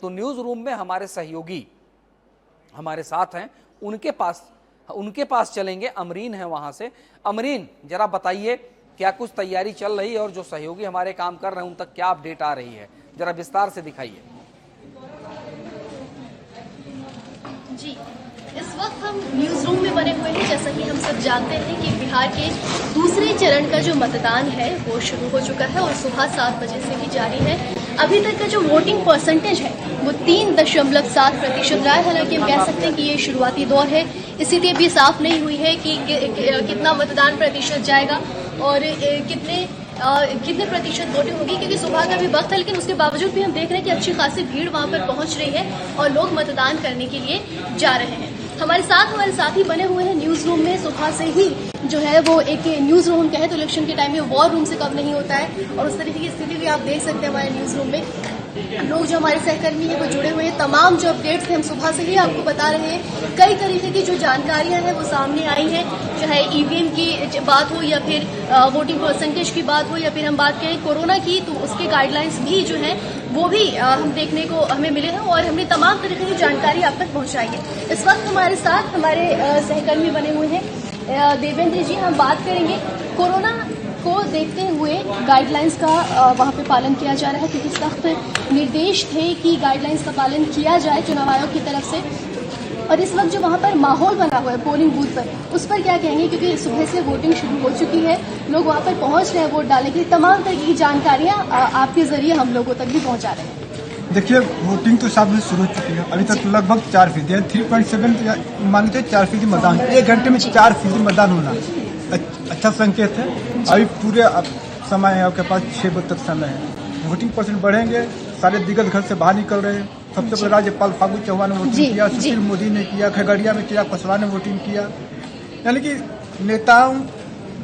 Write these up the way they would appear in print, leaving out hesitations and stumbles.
तो news room में हमारे सहयोगी हमारे साथ हैं, उनके पास चलेंगे। अमरीन है वहां से। अमरीन, जरा बताइए क्या कुछ तैयारी चल रही है और जो सहयोगी हमारे काम कर रहे हैं उन तक क्या अपडेट आ रही है, जरा विस्तार से दिखाइए। जी, इस वक्त हम न्यूज रूम में बने हुए हैं। जैसा कि हम सब जानते हैं कि बिहार के दूसरे चरण का जो मतदान है वो शुरू हो चुका है और सुबह 7 बजे से ही जारी है। अभी तक का जो वोटिंग परसेंटेज है वो 3.7% रहा है। हालांकि हम कह सकते हैं कि ये शुरुआती दौर है, इसीलिए भी साफ नहीं हुई है कि कितना मतदान प्रतिशत जाएगा और कितने प्रतिशत वोटिंग होगी, क्योंकि सुबह का भी वक्त है। लेकिन उसके बावजूद भी हम देख रहे हैं कि अच्छी खासी भीड़ वहां पर पहुंच रही है और लोग मतदान करने के लिए जा रहे हैं। हमारे साथी बने हुए हैं न्यूज रूम में। सुबह से ही जो है वो एक न्यूज रूम कहे तो इलेक्शन के टाइम में वॉर रूम से कम नहीं होता है और उस तरीके की स्थिति भी आप देख सकते हैं हमारे न्यूज रूम में। लोग जो हमारे सहकर्मी हैं वो जुड़े हुए हैं। तमाम जो अपडेट्स हैं हम सुबह से ही आपको बता रहे हैं। कई तरीके की जो जानकारियां हैं वो सामने आई हैं, चाहे ईवीएम की बात हो या फिर वोटिंग परसेंटेज की बात हो या फिर हम बात करें कोरोना की, तो उसके गाइडलाइंस भी जो हैं वो भी हम देखने को हमें मिले हैं और हमने तमाम तरीके की जानकारी आप तक पहुंचाई है। इस वक्त हमारे साथ हमारे सहकर्मी बने हुए हैं। देवेंद्र जी, हम बात करेंगे कोरोना को देखते हुए गाइडलाइंस का वहां पे पालन किया जा रहा है, क्योंकि सख्त निर्देश थे कि गाइडलाइंस का पालन किया जाए चुनाव आयोग की तरफ से। और इस वक्त जो वहां पर माहौल बना हुआ है पोलिंग बूथ पर, उस पर क्या कहेंगे, क्योंकि सुबह से वोटिंग शुरू हो चुकी है, लोग वहां पर पहुंच रहे हैं वोट डालने के लिए। तमाम तरह की जानकारियां आपके जरिए हम लोगों तक भी पहुंचा रहे हैं। देखिए, वोटिंग तो सात बजे शुरू हो चुकी है। अभी तक लगभग 4% 3.7 मान लीजिए 4% मतदान। 1 घंटे में 4% मतदान होना अच्छा संकेत है। अभी पूरे समय है आपके पास, 6 बजे तक समय है। वोटिंग परसेंट बढ़ेंगे। सारे दिग्गज घर से बाहर निकल रहे हैं। सबसे पहले राज्यपाल फागू चौहान ने वोटिंग किया, सुशील मोदी ने किया, खगड़िया में किया, कसरा ने वोटिंग किया। यानी कि नेताओं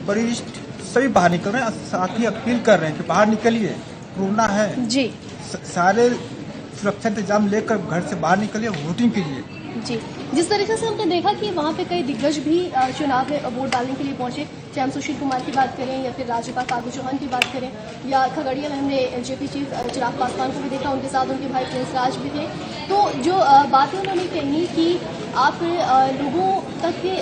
वरिष्ठ सभी बाहर निकल रहे हैं। साथ ही अपील कर रहे हैं कि बाहर निकलिए, कोरोना है जी, सारे सुरक्षा इंतजाम लेकर घर से बाहर निकलिए वोटिंग के लिए। जी, जिस तरीके से हमने देखा कि वहाँ पे कई दिग्गज भी चुनाव में वोट डालने के लिए पहुंचे, चाहे हम सुशील कुमार की बात करें या फिर राज्यपाल फागू चौहान की बात करें, या खगड़िया में हमने जेपी चीफ चिराग पासवान को भी देखा, उनके साथ उनके भाई प्रिंस राज भी थे। तो जो बातें उन्होंने कही कि आप लोगों तक के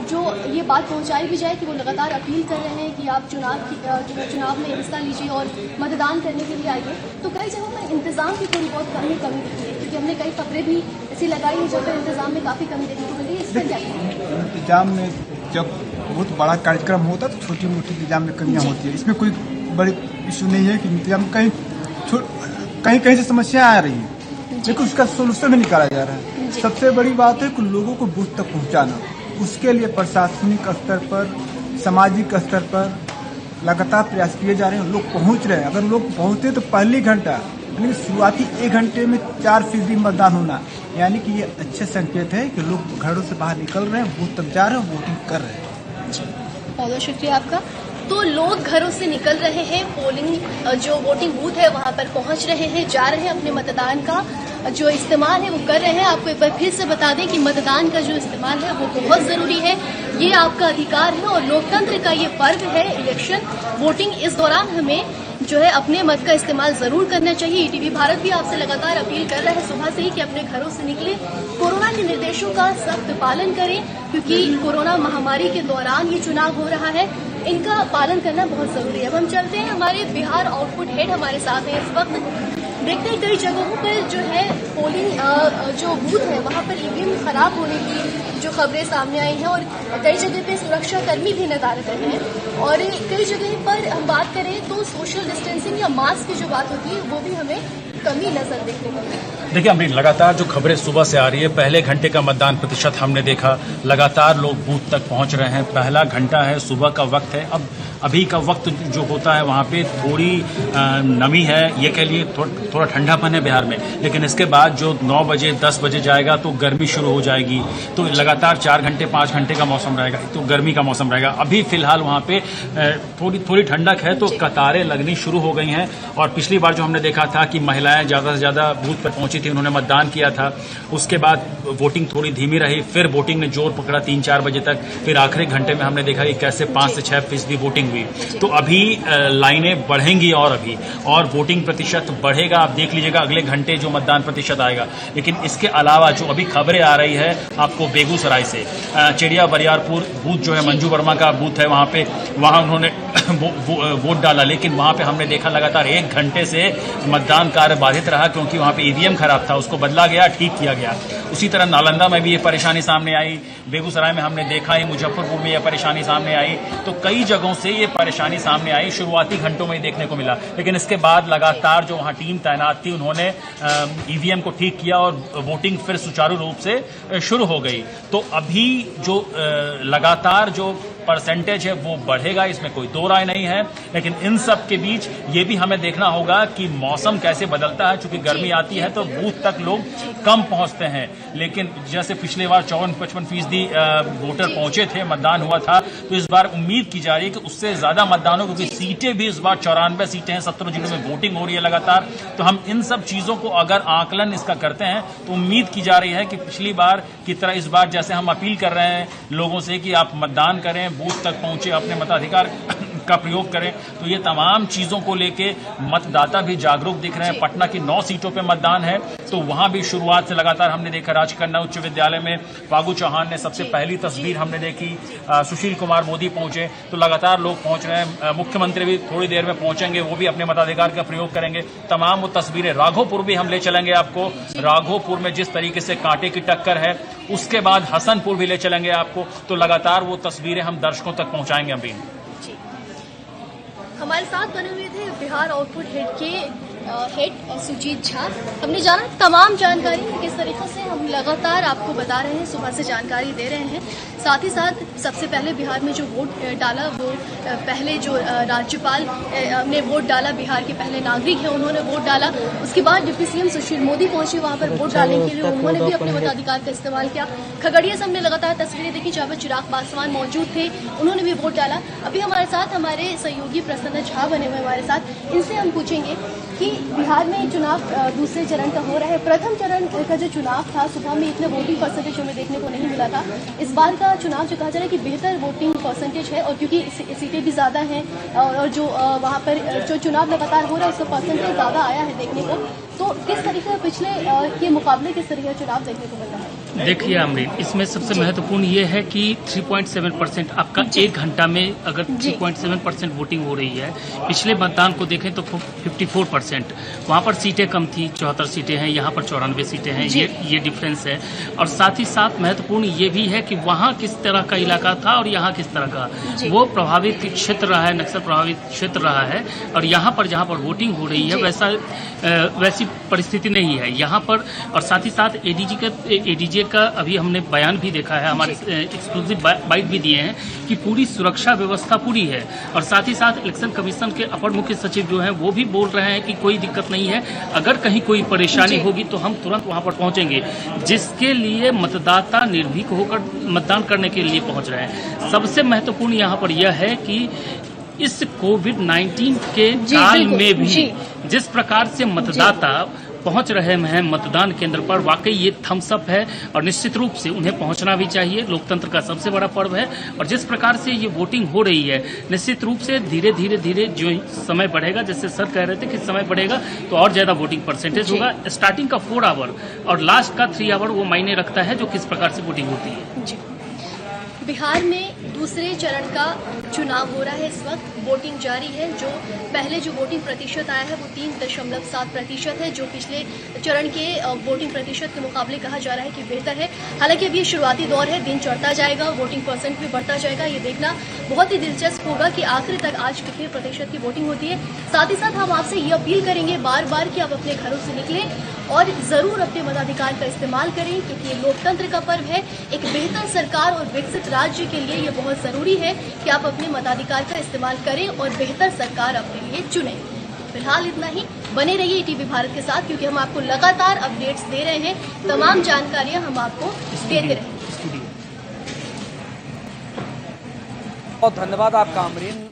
जो ये बात पहुंचाई भी जाए कि वो लगातार अपील कर रहे हैं कि आप चुनाव में हिस्सा लीजिए और मतदान करने के लिए आइए। तो कई जगहों पर इंतजाम की थोड़ी बहुत कमी दिखी है, क्योंकि हमने कई खबरें भी ऐसी लगाई है जहाँ पर इंतजाम में काफी कमी देखने को मिली है। इस पर क्या इंतजाम में जब बहुत बड़ा कार्यक्रम होता है तो छोटी मोटी इंतजाम में कमियां होती है। इसमें कोई बड़ी इशू नहीं है कि इंतजाम कहीं से समस्या आ रही है, लेकिन उसका सोल्यूशन भी निकाला जा रहा है। सबसे बड़ी बात है कि लोगों को बूथ तक पहुंचाना। उसके लिए प्रशासनिक स्तर पर, सामाजिक स्तर पर लगातार प्रयास किए जा रहे हैं। लोग पहुंच रहे हैं। अगर लोग पहुंचते तो पहली घंटा यानी शुरुआती 1 घंटे में 4% मतदान होना, यानी कि ये अच्छे संकेत है कि लोग घरों से बाहर निकल रहे हैं, बूथ तक जा रहे हैं, वोटिंग कर रहे हैं। बहुत बहुत शुक्रिया आपका। तो लोग घरों से निकल रहे हैं, पोलिंग जो वोटिंग बूथ है वहां पर पहुंच रहे हैं, जा रहे हैं, अपने मतदान का जो इस्तेमाल है वो कर रहे हैं। आपको एक बार फिर से बता दें कि मतदान का जो इस्तेमाल है वो बहुत जरूरी है, ये आपका अधिकार है और लोकतंत्र का ये पर्व है इलेक्शन वोटिंग। इस दौरान हमें जो है अपने मत का इस्तेमाल जरूर करना चाहिए। ईटीवी भारत भी आपसे लगातार अपील कर रहा है सुबह से ही कि अपने घरों से निकले, कोरोना के निर्देशों का सख्त पालन करें, क्योंकि कोरोना महामारी के दौरान ये चुनाव हो रहा है, इनका पालन करना बहुत जरूरी है। अब हम चलते हैं, हमारे बिहार आउटपुट हेड हमारे साथ हैं इस वक्त। देखते हैं कई जगहों पर जो है पोलिंग जो बूथ है वहां पर ईवीएम खराब होने की जो खबरें सामने आई हैं और कई जगह पे सुरक्षा कर्मी भी नदारत रहे हैं और कई जगह पर हम बात करें तो सोशल डिस्टेंसिंग या मास्क की जो बात होती है वो भी हमें कमी नजर देखने को मिली। देखिए अमरीन, लगातार जो खबरें सुबह से आ रही है, पहले घंटे का मतदान प्रतिशत हमने देखा, लगातार लोग बूथ तक पहुंच रहे हैं। पहला घंटा है, सुबह का वक्त है। अब अभी का वक्त जो होता है वहाँ पे थोड़ी नमी है, ये कह लिए थोड़ा ठंडापन है बिहार में, लेकिन इसके बाद जो 9 बजे 10 बजे जाएगा तो गर्मी शुरू हो जाएगी। तो लगातार 4 घंटे 5 घंटे का मौसम रहेगा, तो गर्मी का मौसम रहेगा। अभी फिलहाल वहाँ पे थोड़ी ठंडक है, तो कतारें लगनी शुरू हो गई हैं। और पिछली बार जो हमने देखा था कि महिलाएं महिलाएं ज़्यादा से ज़्यादा बूथ पर पहुंची थी, उन्होंने मतदान किया था। उसके बाद वोटिंग थोड़ी धीमी रही, फिर वोटिंग ने जोर पकड़ा 3-4 बजे तक। फिर आखिरी घंटे में हमने देखा कि कैसे 5 से 6% वोटिंग हुई। तो अभी लाइनें बढ़ेंगी और वोटिंग प्रतिशत बढ़ेगा। आप देख लीजिएगा अगले घंटे जो मतदान प्रतिशत आएगा। लेकिन इसके अलावा जो अभी खबरें आ रही है आपको बेगूसराय से, चिड़िया बरियारपुर बूथ जो है मंजू वर्मा का बूथ है, वहां उन्होंने वोट डाला, लेकिन वहां पे हमने देखा लगातार 1 घंटे से मतदान कार्य बाधित रहा, क्योंकि वहां पे ईवीएम खराब था, उसको बदला गया, ठीक किया गया। उसी तरह नालंदा में भी ये परेशानी सामने आई, बेगूसराय में हमने देखा है, मुजफ्फरपुर में यह परेशानी सामने आई। तो कई जगहों से ये परेशानी सामने आई, शुरुआती घंटों में ही देखने को मिला। लेकिन इसके बाद लगातार जो वहां टीम तैनात थी उन्होंने ईवीएम को ठीक किया और वोटिंग फिर सुचारू रूप से शुरू हो गई। तो अभी जो लगातार जो परसेंटेज है वो बढ़ेगा, इसमें कोई दो राय नहीं है। लेकिन इन सब के बीच ये भी हमें देखना होगा कि मौसम कैसे बदलता है। चूंकि गर्मी आती है तो बूथ तक लोग कम पहुंचते हैं, लेकिन जैसे पिछले बार 54-55% वोटर पहुंचे थे, मतदान हुआ था, तो इस बार उम्मीद की जा रही है कि उससे ज्यादा मतदान हो, क्योंकि सीटें भी इस बार 94 सीटें हैं, 17 जिलों में वोटिंग हो रही है लगातार। तो हम इन सब चीजों को अगर आकलन इसका करते हैं तो उम्मीद की जा रही है कि पिछली बार की तरह इस बार जैसे हम अपील कर रहे हैं लोगों से कि आप मतदान करें, बूथ तक पहुंचे, अपने मताधिकार का प्रयोग करें, तो ये तमाम चीजों को लेके मतदाता भी जागरूक दिख रहे हैं। पटना की 9 सीटों पे मतदान है, तो वहां भी शुरुआत से लगातार हमने देखा। राजकन्या उच्च विद्यालय में फागू चौहान ने सबसे पहली तस्वीर हमने देखी, सुशील कुमार मोदी पहुंचे, तो लगातार लोग पहुंच रहे हैं। मुख्यमंत्री भी थोड़ी देर में पहुंचेंगे, वो भी अपने मताधिकार का प्रयोग करेंगे। तमाम वो तस्वीरें, राघोपुर भी हम ले चलेंगे आपको, राघोपुर में जिस तरीके से कांटे की टक्कर है, उसके बाद हसनपुर भी ले चलेंगे आपको। तो लगातार वो तस्वीरें हम दर्शकों तक पहुंचाएंगे। अभी हमारे साथ बने हुए थे बिहार आउटपुट हेड के हेड सुजीत झा। हमने जाना तमाम जानकारी किस तरीके से हम लगातार आपको बता रहे हैं, सुबह से जानकारी दे रहे हैं। साथ ही साथ सबसे पहले बिहार में जो वोट डाला, वो पहले जो राज्यपाल ने वोट डाला, बिहार के पहले नागरिक हैं, उन्होंने वोट डाला। उसके बाद डिप्टी सीएम सुशील मोदी पहुंचे वहां पर वोट डालने के लिए, उन्होंने भी अपने मताधिकार का इस्तेमाल किया। खगड़िया से हमने लगातार तस्वीरें देखी जहाँ पर चिराग पासवान मौजूद थे, उन्होंने भी वोट डाला। अभी हमारे साथ हमारे सहयोगी प्रसन्न झा बने हुए हमारे साथ, इनसे हम पूछेंगे कि बिहार में चुनाव दूसरे चरण का हो रहा है। प्रथम चरण का जो चुनाव था, सुबह में इतने वोटिंग परसेंटेज हमें देखने को नहीं मिला था। इस बार का चुनाव जो कहा जा रहा है कि बेहतर वोटिंग परसेंटेज है, और क्योंकि सीटें भी ज्यादा हैं और जो वहाँ पर जो चुनाव लगातार हो रहा है उसका परसेंटेज ज्यादा आया है देखने को, तो किस तरीके पिछले के मुकाबले किस तरीके का चुनाव देखने को मिल रहा है? देखिए अमरीन, इसमें सबसे महत्वपूर्ण ये है कि 3.7% आपका 1 घंटा में अगर 3.7% वोटिंग हो रही है। पिछले मतदान को देखें तो 54%, वहाँ पर सीटें कम थी, 74 सीटें हैं, यहाँ पर 94 सीटें हैं, ये डिफरेंस है। और साथ ही साथ महत्वपूर्ण ये भी है कि वहाँ किस तरह का इलाका था और यहाँ किस तरह का, वो प्रभावित क्षेत्र रहा है, नक्सल प्रभावित क्षेत्र रहा है। और यहाँ पर जहाँ पर वोटिंग हो रही है वैसी परिस्थिति नहीं है यहाँ पर। और साथ ही साथ एडीजे का अभी हमने बयान भी देखा है, हमारे एक्सक्लूसिव बाइट भी दिए हैं कि पूरी सुरक्षा व्यवस्था पूरी है। और साथ ही साथ इलेक्शन कमीशन के अपर मुख्य सचिव जो हैं वो भी बोल रहे हैं कि कोई दिक्कत नहीं है, अगर कहीं कोई परेशानी होगी तो हम तुरंत वहां पर पहुंचेंगे, जिसके लिए मतदाता निर्भीक होकर मतदान करने के लिए पहुंच रहे हैं। सबसे महत्वपूर्ण यहाँ पर यह है कि इस कोविड-19 के काल में भी जिस प्रकार से मतदाता पहुंच रहे हैं मतदान केंद्र पर, वाकई ये थम्स अप है और निश्चित रूप से उन्हें पहुंचना भी चाहिए। लोकतंत्र का सबसे बड़ा पर्व है और जिस प्रकार से ये वोटिंग हो रही है, निश्चित रूप से धीरे धीरे जो समय बढ़ेगा, जैसे सर कह रहे थे कि समय बढ़ेगा तो और ज्यादा वोटिंग परसेंटेज होगा। स्टार्टिंग का 4 आवर और लास्ट का 3 आवर वो मायने रखता है जो किस प्रकार से वोटिंग होती है। बिहार में दूसरे चरण का चुनाव हो रहा है, इस वक्त वोटिंग जारी है। जो पहले जो वोटिंग प्रतिशत आया है वो 3.7% है, जो पिछले चरण के वोटिंग प्रतिशत के मुकाबले कहा जा रहा है कि बेहतर है। हालांकि अभी ये शुरुआती दौर है, दिन चढ़ता जाएगा, वोटिंग परसेंट भी बढ़ता जाएगा। ये देखना बहुत ही दिलचस्प होगा कि आखिर तक आज कितने प्रतिशत की वोटिंग होती है। साथ ही साथ हम आपसे ये अपील करेंगे बार बार कि आप अपने घरों से निकलें और जरूर अपने मताधिकार का इस्तेमाल करें, क्योंकि ये लोकतंत्र का पर्व है। एक बेहतर सरकार और विकसित राज्य के लिए ये बहुत जरूरी है कि आप अपने मताधिकार का इस्तेमाल करें और बेहतर सरकार अपने लिए चुनें। फिलहाल इतना ही, बने रहिए ईटीवी भारत के साथ, क्योंकि हम आपको लगातार अपडेट्स दे रहे हैं, तमाम जानकारियां हम आपको देते रहेंगे। बहुत धन्यवाद आपका अमरीन।